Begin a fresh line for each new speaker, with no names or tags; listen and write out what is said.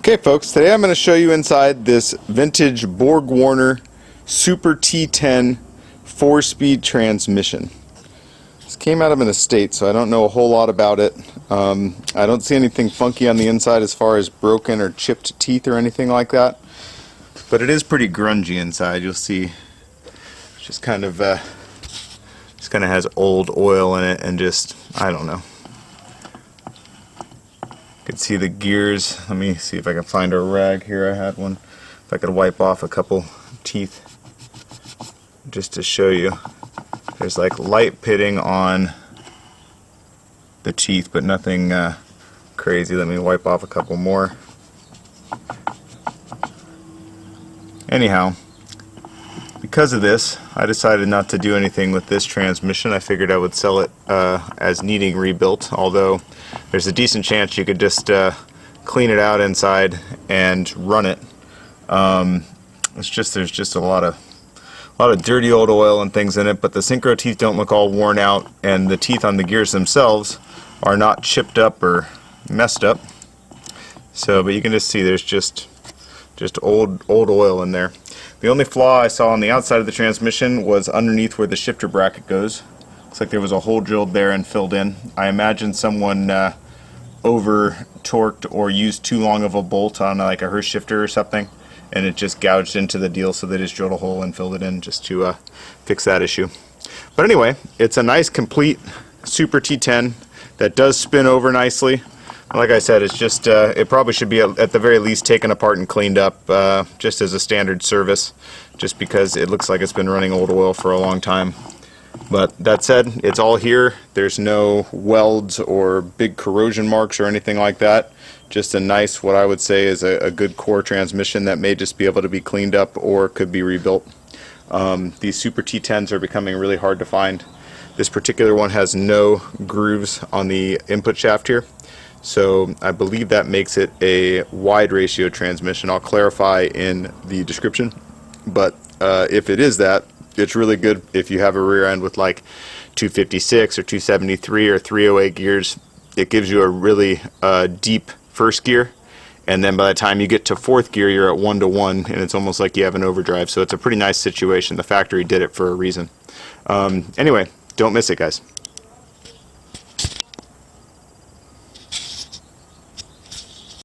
Okay folks, today I'm going to show you inside this vintage Borg-Warner SuperT10 4-speed transmission. This came out of an estate, so I don't know a whole lot about it. I don't see anything funky on the inside as far as broken or chipped teeth or anything like that. But it is pretty grungy inside. You'll see it just kind of has old oil in it and just, I don't know. You can see the gears. Let me see if I can find a rag here. I had one. If I could wipe off a couple teeth just to show you. There's like light pitting on the teeth, but nothing crazy. Let me wipe off a couple more. Anyhow, because of this, I decided not to do anything with this transmission. I figured I would sell it as needing rebuilt, although there's a decent chance you could just clean it out inside and run it. There's just a lot of dirty old oil and things in it, but the synchro teeth don't look all worn out, and the teeth on the gears themselves are not chipped up or messed up. So, but you can just see there's just old oil in there. The only flaw I saw on the outside of the transmission was underneath where the shifter bracket goes. Looks like there was a hole drilled there and filled in. I imagine someone over torqued or used too long of a bolt on like a Hurst shifter or something, and it just gouged into the deal, so they just drilled a hole and filled it in just to fix that issue. But anyway, it's a nice complete SuperT10 that does spin over nicely. Like I said, it's just it probably should be at the very least taken apart and cleaned up just as a standard service, just because it looks like it's been running old oil for a long time. But that said, it's all here. There's no welds or big corrosion marks or anything like that. Just a nice, what I would say is a good core transmission that may just be able to be cleaned up or could be rebuilt. These SuperT10s are becoming really hard to find. This particular one has no grooves on the input shaft here, so I believe that makes it a wide ratio transmission. I'll clarify in the description, but if it is that, it's really good if you have a rear end with like 256 or 273 or 308 gears. It gives you a really deep first gear, and then by the time you get to fourth gear, you're at 1-to-1, and it's almost like you have an overdrive. So it's a pretty nice situation. The factory did it for a reason. Anyway, don't miss it, guys.